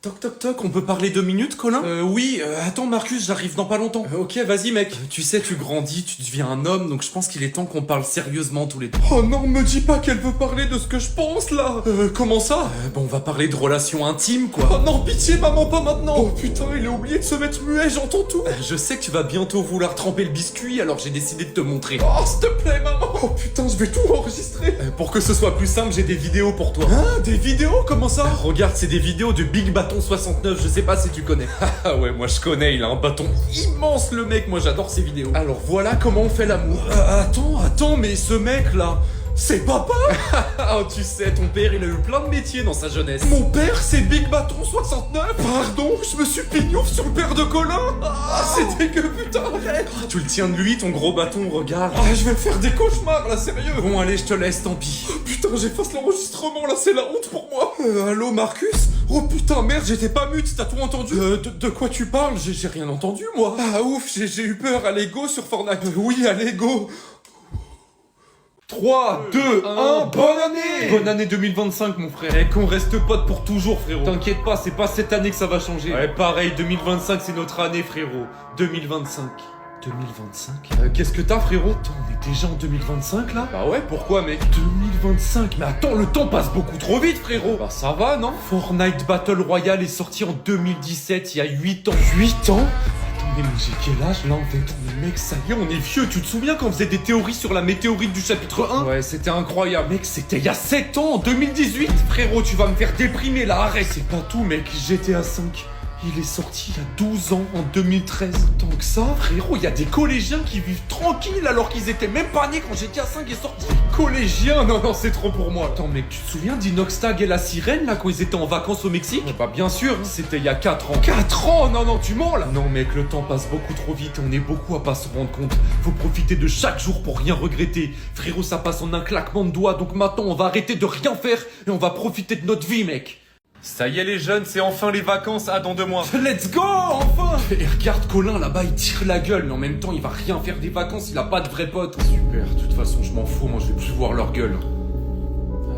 Toc toc toc, on peut parler 2 minutes, Colin? Oui, attends Marcus, j'arrive dans pas longtemps. Ok, vas-y mec. Tu sais, tu grandis, tu deviens un homme, donc je pense qu'il est temps qu'on parle sérieusement tous les deux. Oh non, me dis pas qu'elle veut parler de ce que je pense là. Comment ça? Bon, on va parler de relations intimes quoi. Oh non, pitié maman, pas maintenant. Oh putain, il a oublié de se mettre muet, j'entends tout. Je sais que tu vas bientôt vouloir tremper le biscuit, alors j'ai décidé de te montrer. Oh, s'il te plaît maman. Oh putain, je vais tout enregistrer. Pour que ce soit plus simple, j'ai des vidéos pour toi. Hein? Des vidéos? Comment ça? Regarde, c'est des vidéos de Big Bâton 69, je sais pas si tu connais. Ah ouais, moi je connais, il a un bâton immense le mec, moi j'adore ses vidéos. Alors voilà comment on fait l'amour. Attends, mais ce mec là, c'est papa. Oh tu sais, ton père il a eu plein de métiers dans sa jeunesse. Mon père c'est Big Bâton 69. Pardon, je me suis pignouf sur le père de Colin. Ah c'est dégueu putain, arrête. Tu le tiens de lui ton gros bâton, regarde. Ah je vais faire des cauchemars là, sérieux. Bon allez, je te laisse, tant pis. Putain, j'efface l'enregistrement là, c'est la honte pour moi. Allô Marcus? Oh putain, merde, j'étais pas mute, t'as tout entendu? De quoi tu parles? J'ai rien entendu, moi. Ah ouf, j'ai eu peur à l'ego sur Fortnite. Oui, à l'ego. 3, 2, 1, bonne année! Bonne année 2025, mon frère. Et qu'on reste potes pour toujours, frérot. T'inquiète pas, c'est pas cette année que ça va changer. Ouais, pareil, 2025, c'est notre année, frérot. 2025. 2025? Qu'est-ce que t'as, frérot? Attends, on est déjà en 2025, là? Bah ouais, pourquoi, mec? 2025? Mais attends, le temps passe beaucoup trop vite, frérot! Bah ça va, non? Fortnite Battle Royale est sorti en 2017, il y a 8 ans. 8 ans? Attendez, mais j'ai quel âge, là, en fait? Mais mec, ça y est, on est vieux. Tu te souviens quand on faisait des théories sur la météorite du chapitre 1? Ouais, c'était incroyable. Mec, c'était il y a 7 ans, en 2018! Frérot, tu vas me faire déprimer, là, arrête! C'est pas tout, mec, GTA 5. Il est sorti il y a 12 ans, en 2013. Tant que ça, frérot, il y a des collégiens qui vivent tranquilles alors qu'ils étaient même pas nés quand GTA 5 est sorti. Collégiens? Non, c'est trop pour moi. Attends, mec, tu te souviens d'Inoxtag et la sirène, là, quand ils étaient en vacances au Mexique? Bah, bien sûr, c'était il y a 4 ans. 4 ans? Non, tu mens, là. Non, mec, le temps passe beaucoup trop vite et on est beaucoup à pas se rendre compte. Faut profiter de chaque jour pour rien regretter. Frérot, ça passe en un claquement de doigts, donc maintenant, on va arrêter de rien faire et on va profiter de notre vie, mec. Ça y est les jeunes, c'est enfin les vacances, dans 2 mois. Let's go, enfin. Et regarde Colin là-bas, il tire la gueule, mais en même temps il va rien faire des vacances, il a pas de vrais potes. Super, de toute façon je m'en fous, moi je vais plus voir leur gueule.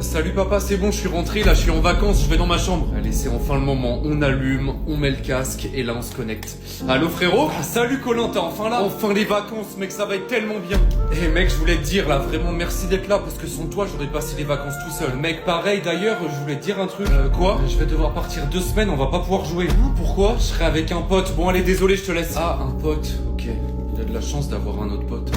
Salut papa, c'est bon, je suis rentré, là je suis en vacances, je vais dans ma chambre. Allez, c'est enfin le moment, on allume, on met le casque et là on se connecte. Allô frérot? Salut Colin, t'es enfin là? Enfin les vacances, mec, ça va être tellement bien. Eh mec, je voulais te dire là, vraiment merci d'être là parce que sans toi j'aurais passé les vacances tout seul. Mec, pareil d'ailleurs, je voulais te dire un truc. Quoi? Je vais devoir partir 2 semaines, on va pas pouvoir jouer. Pourquoi? Je serai avec un pote. Bon allez, désolé, je te laisse. Ah, un pote, ok. Il a de la chance d'avoir un autre pote.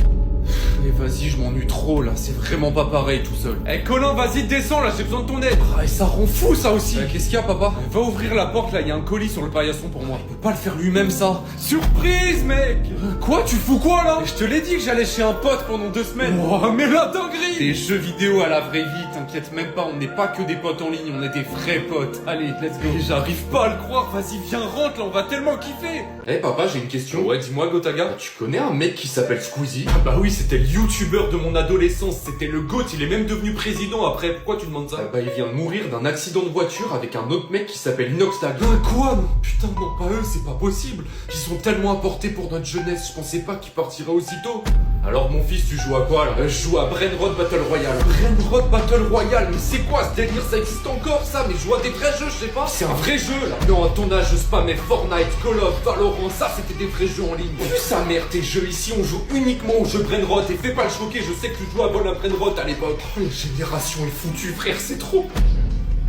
Mais vas-y, je m'ennuie trop là, c'est vraiment pas pareil tout seul. Eh Colin, vas-y, descends là, j'ai besoin de ton aide. Ah, et ça rend fou ça aussi. Qu'est-ce qu'il y a papa? Va ouvrir la porte là, il y a un colis sur le paillasson pour moi. Il peut pas le faire lui-même ça. Surprise mec. Quoi? Tu fous quoi là? Je te l'ai dit que j'allais chez un pote pendant 2 semaines. Oh mais la dinguerie. Des jeux vidéo à la vraie vie, t'inquiète même pas, on n'est pas que des potes en ligne, on est des vrais potes. Allez, let's go. J'arrive pas à le croire, vas-y viens rentre là, on va tellement kiffer. Eh papa, j'ai une question. Ouais, dis-moi Gotaga. Tu connais un mec qui s'appelle Squeezie? Ah bah oui, c'était le youtubeur de mon adolescence, c'était le GOAT, il est même devenu président après, pourquoi tu demandes ça? Bah il vient de mourir d'un accident de voiture avec un autre mec qui s'appelle Inoxtag. Quoi? Non, putain non, pas eux, c'est pas possible. Ils sont tellement apportés pour notre jeunesse, je pensais pas qu'ils partiraient aussitôt. Alors mon fils, tu joues à quoi là? Je joue à Brainrot Battle Royale. Brainrot Battle Royale, mais c'est quoi ce délire? Ça existe encore ça? Mais je joue à des vrais jeux, je sais pas. C'est un vrai jeu là. Non, à ton âge, je spammais Fortnite, Call of, Valorant, ça c'était des vrais jeux en ligne. Plus sa mère, tes jeux ici, on joue uniquement aux jeux Brainrot et fais pas le choquer, je sais que tu jouais à Vol à Brainrot à l'époque. Oh, la génération est foutue, frère, c'est trop.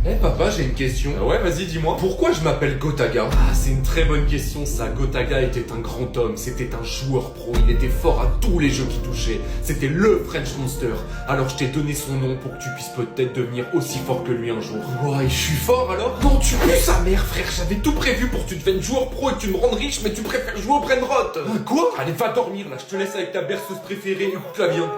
Eh papa, j'ai une question. Ouais, vas-y, dis-moi. Pourquoi je m'appelle Gotaga? Ah, c'est une très bonne question ça. Gotaga était un grand homme, c'était un joueur pro, il était fort à tous les jeux qui touchaient. C'était le French Monster. Alors je t'ai donné son nom pour que tu puisses peut-être devenir aussi fort que lui un jour. Ouais, je suis fort alors? Non, tu pues sa mère, frère, j'avais tout prévu pour que tu deviennes joueur pro et que tu me rendes riche, mais tu préfères jouer au Brainrot. Quoi? Allez, va dormir là, je te laisse avec ta berceuse préférée, écoute-la bien.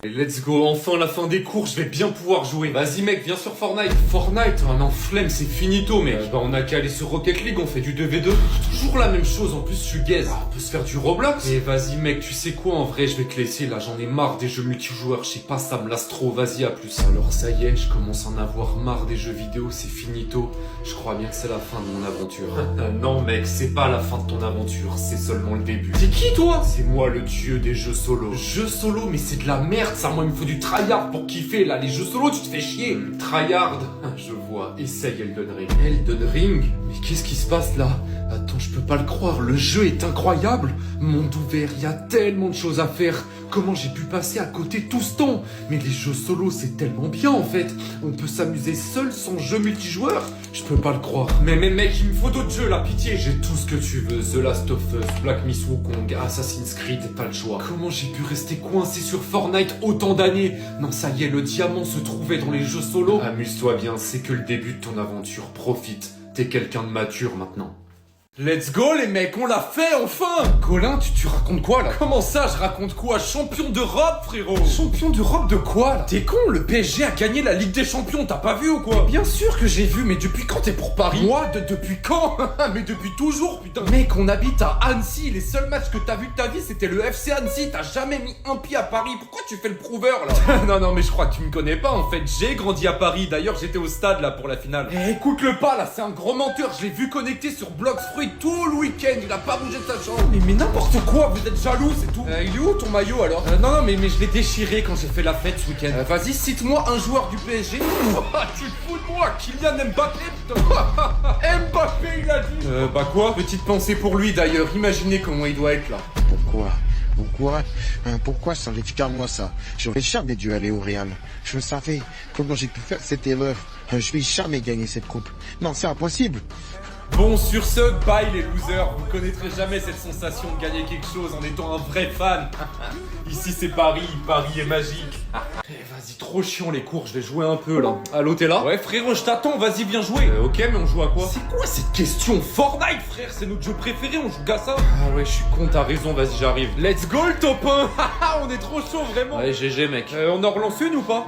Et let's go, enfin la fin des cours, je vais bien pouvoir jouer. Vas-y mec, viens sur Fortnite. Fortnite? Oh non, flemme, c'est finito mec. Bah on a qu'à aller sur Rocket League, on fait du 2v2. Toujours la même chose, en plus je suis gaze. On peut se faire du Roblox. Et vas-y mec, tu sais quoi, en vrai je vais te laisser là, j'en ai marre des jeux multijoueurs, je sais pas, ça me lasse trop, vas-y à plus. Alors ça y est, je commence à en avoir marre des jeux vidéo, c'est finito. Je crois bien que c'est la fin de mon aventure. Non mec, c'est pas la fin de ton aventure, c'est seulement le début. C'est qui toi? C'est moi le dieu des jeux solo. Jeux solo, mais c'est de la merde, ça moi il me faut du tryhard pour kiffer là, les jeux solo tu te fais chier. Tryhard, je vois, essaye Elden Ring. Elden Ring? Mais qu'est-ce qui se passe là? Attends, je peux pas le croire, le jeu est incroyable. Monde ouvert, il y a tellement de choses à faire. Comment j'ai pu passer à côté tout ce temps? Mais les jeux solo c'est tellement bien en fait. On peut s'amuser seul sans jeu multijoueur. Je peux pas le croire. Mais mec, il me faut d'autres jeux là, pitié. J'ai tout ce que tu veux, The Last of Us, Black Myth Wukong, Assassin's Creed, pas le choix. Comment j'ai pu rester coincé sur Fortnite autant d'années? Non ça y est, le diamant se trouvait dans les jeux solo. Amuse-toi bien, c'est que le début de ton aventure, profite. T'es quelqu'un de mature maintenant. Let's go les mecs, on l'a fait enfin! Colin, tu racontes quoi là? Comment ça je raconte quoi? Champion d'Europe frérot! Champion d'Europe de quoi là? T'es con, le PSG a gagné la Ligue des Champions, t'as pas vu ou quoi? Mais bien sûr que j'ai vu, mais depuis quand t'es pour Paris? Moi, depuis quand? Mais depuis toujours putain! Mec, on habite à Annecy, les seuls matchs que t'as vu de ta vie c'était le FC Annecy, t'as jamais mis un pied à Paris, pourquoi tu fais le prouveur là? Non mais je crois que tu me connais pas en fait, j'ai grandi à Paris, d'ailleurs j'étais au stade là pour la finale. Eh écoute-le pas là, c'est un gros menteur, je l'ai vu connecté sur Bloxfruit tout le week-end, il a pas bougé de sa chambre. Mais n'importe quoi, vous êtes jaloux, c'est tout. Il est où ton maillot alors? Non, mais je l'ai déchiré quand j'ai fait la fête ce week-end. Vas-y, cite-moi un joueur du PSG. Tu te fous de moi, Kylian Mbappé, putain. Mbappé, il a dit. Bah quoi? Petite pensée pour lui d'ailleurs, imaginez comment il doit être là. Pourquoi ça aurait fait moi ça? J'aurais jamais dû aller au Real. Je le savais. Comment j'ai pu faire cette erreur? Je vais jamais gagner cette coupe. Non, c'est impossible. Bon, sur ce, bye les losers, vous connaîtrez jamais cette sensation de gagner quelque chose en étant un vrai fan. Ici c'est Paris, Paris est magique. Vas-y, trop chiant les cours, je vais jouer un peu là. Allô, t'es là? Ouais frérot, je t'attends, vas-y viens jouer. Ok, mais on joue à quoi? C'est quoi cette question? Fortnite frère, c'est notre jeu préféré, on joue qu'à ça. Ah ouais, je suis con, t'as raison, vas-y j'arrive. Let's go le top 1. On est trop chaud vraiment. Ouais, GG mec. On en relance une ou pas?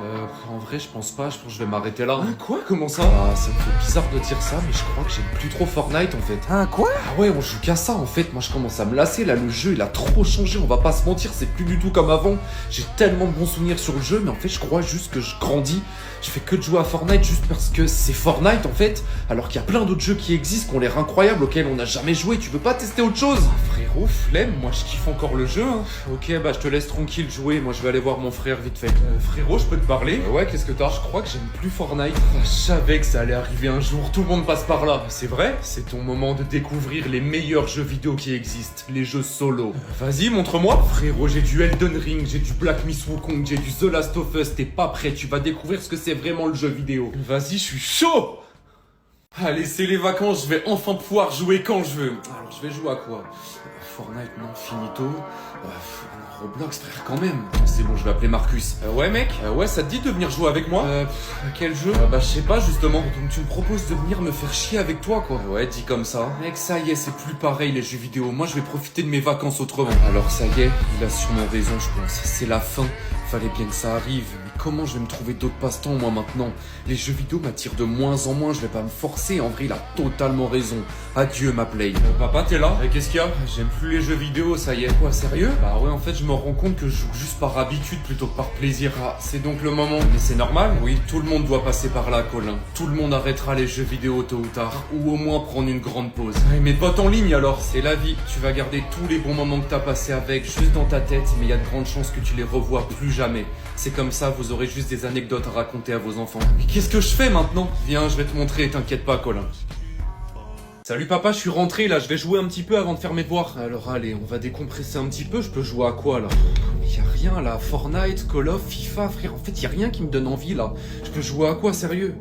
En vrai je pense pas, je pense que je vais m'arrêter là. Hein, quoi? Comment ça? Ah, ça me fait bizarre de dire ça, mais je crois que j'aime plus trop Fortnite en fait. Hein, quoi? Ah ouais, on joue qu'à ça en fait, moi je commence à me lasser là, le jeu il a trop changé, on va pas se mentir, c'est plus du tout comme avant. J'ai tellement de bons souvenirs sur le jeu, mais en fait je crois juste que je grandis. Je fais que de jouer à Fortnite juste parce que c'est Fortnite en fait, alors qu'il y a plein d'autres jeux qui existent, qui ont l'air incroyables, auxquels on n'a jamais joué. Tu veux pas tester autre chose? Ah, frérot, flemme, moi je kiffe encore le jeu hein. Ok, bah je te laisse tranquille jouer, moi je vais aller voir mon frère vite fait. Frérot, je peux te parler? Ouais, qu'est-ce que t'as? Je crois que j'aime plus Fortnite. Je savais que ça allait arriver un jour, tout le monde passe par là. C'est vrai? C'est ton moment de découvrir les meilleurs jeux vidéo qui existent, les jeux solo. Vas-y, montre-moi. Frérot, j'ai du Elden Ring, j'ai du Black Myth Wukong, j'ai du The Last of Us, t'es pas prêt, tu vas découvrir ce que c'est vraiment le jeu vidéo. Vas-y, je suis chaud. Allez, c'est les vacances, je vais enfin pouvoir jouer quand je veux. Alors, je vais jouer à quoi? Fortnite, non, finito. Roblox, frère, quand même. C'est bon, je vais appeler Marcus. Ouais, mec? Ouais, ça te dit de venir jouer avec moi? Quel jeu? Bah, je sais pas, justement. Donc, tu me proposes de venir me faire chier avec toi, quoi. Ouais, dit comme ça. Mec, ça y est, c'est plus pareil, les jeux vidéo. Moi, je vais profiter de mes vacances autrement. Alors, ça y est, il a sûrement raison, je pense. C'est la fin. Fallait bien que ça arrive. Mais comment je vais me trouver d'autres passe-temps, moi, maintenant? Les jeux vidéo m'attirent de moins en moins. Je vais pas me forcer. En vrai, il a totalement raison. Adieu, ma play. Papa, t'es là? Qu'est-ce qu'il y a? J'aime plus les jeux vidéo, ça y est. Quoi, sérieux? Bah ouais, en fait, je me rends compte que je joue juste par habitude plutôt que par plaisir. Ah, c'est donc le moment. Mais c'est normal? Oui, tout le monde doit passer par là, Colin. Tout le monde arrêtera les jeux vidéo tôt ou tard. Ou au moins prendre une grande pause. Et mes potes en ligne, alors? C'est la vie. Tu vas garder tous les bons moments que t'as passés avec juste dans ta tête, mais il y a de grandes chances que tu les revois plus jamais. C'est comme ça, vous aurez juste des anecdotes à raconter à vos enfants. Mais qu'est-ce que je fais maintenant? Viens, je vais te montrer, t'inquiète pas, Colin. Salut papa, je suis rentré là, je vais jouer un petit peu avant de faire mes devoirs. Alors allez, on va décompresser un petit peu, je peux jouer à quoi là? Mais y a rien là, Fortnite, Call of, FIFA, frère, en fait y a rien qui me donne envie là. Je peux jouer à quoi, sérieux?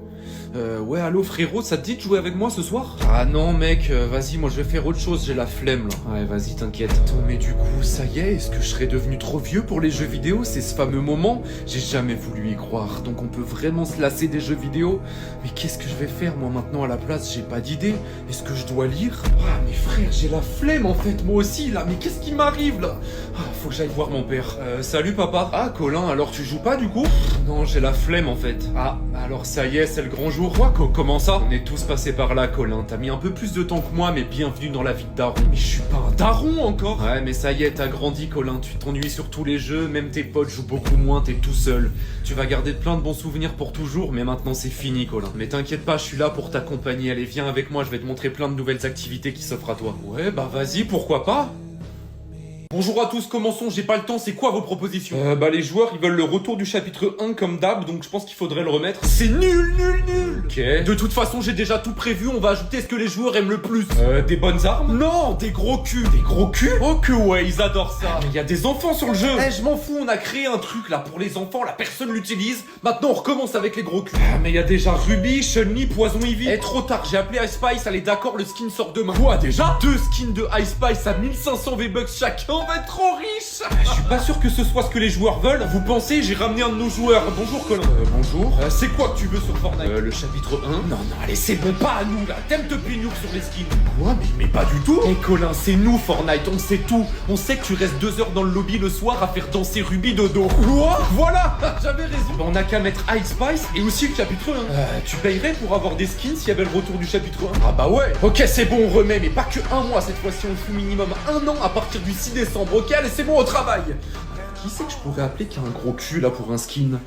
Ouais, allô frérot, ça te dit de jouer avec moi ce soir? Ah non mec, vas-y, moi je vais faire autre chose, j'ai la flemme là. Ouais, vas-y, t'inquiète. Attends, mais du coup, ça y est, est-ce que je serais devenu trop vieux pour les jeux vidéo? C'est ce fameux moment, j'ai jamais voulu y croire. Donc on peut vraiment se lasser des jeux vidéo? Mais qu'est-ce que je vais faire moi maintenant à la place? J'ai pas d'idée. Est-ce que je dois lire? Ah mais frère, j'ai la flemme en fait, moi aussi là, mais qu'est-ce qui m'arrive là? Ah, faut que j'aille voir mon père. Salut papa. Ah Colin, alors tu joues pas du coup? Non, j'ai la flemme en fait. Ah, alors ça y est, c'est le grand jour. Quoi, comment ça? On est tous passés par là, Colin. T'as mis un peu plus de temps que moi, mais bienvenue dans la vie de daron. Mais je suis pas un daron encore. Ouais, mais ça y est, t'as grandi, Colin. Tu t'ennuies sur tous les jeux, même tes potes jouent beaucoup moins, t'es tout seul. Tu vas garder plein de bons souvenirs pour toujours, mais maintenant c'est fini, Colin. Mais t'inquiète pas, je suis là pour t'accompagner. Allez, viens avec moi, je vais te montrer plein de nouvelles activités qui s'offrent à toi. Ouais, bah vas-y, pourquoi pas? Bonjour à tous, commençons, j'ai pas le temps, c'est quoi vos propositions? Les joueurs, ils veulent le retour du chapitre 1 comme d'hab, donc je pense qu'il faudrait le remettre. C'est nul. Ok. De toute façon, j'ai déjà tout prévu, on va ajouter ce que les joueurs aiment le plus. Des bonnes armes? Non, des gros culs. Des gros culs? Oh que ouais, ils adorent ça. Mais il y a des enfants sur le jeu. Je m'en fous, on a créé un truc là pour les enfants, la personne l'utilise. Maintenant, on recommence avec les gros culs. Mais il y a déjà Ruby, Chun-Li, Poison Ivy. Trop tard, j'ai appelé Ice Spice, elle est d'accord, le skin sort demain. Quoi déjà? 2 skins de Ice Spice à 1500 V-Bucks chacun, on va être trop riche. Je suis pas sûr que ce soit ce que les joueurs veulent. Vous pensez? J'ai ramené un de nos joueurs. Bonjour Colin. Bonjour. C'est quoi que tu veux sur Fortnite? Le chapitre 1. Non, allez, c'est bon, pas à nous là. T'aimes te pignouk sur les skins. Quoi? Mais pas du tout. Colin, c'est nous Fortnite, on sait tout. On sait que tu restes 2 heures dans le lobby le soir à faire danser Ruby dodo. Quoi? Voilà. J'avais raison. On a qu'à mettre Ice Spice et aussi le chapitre 1. Tu payerais pour avoir des skins s'il y avait le retour du chapitre 1? Ah bah ouais. Ok, c'est bon, on remet, mais pas que un mois cette fois-ci, on le fout minimum 1 an à partir du 6 décembre. Ok, allez, c'est bon, au travail. Qui c'est que je pourrais appeler qui a un gros cul là pour un skin?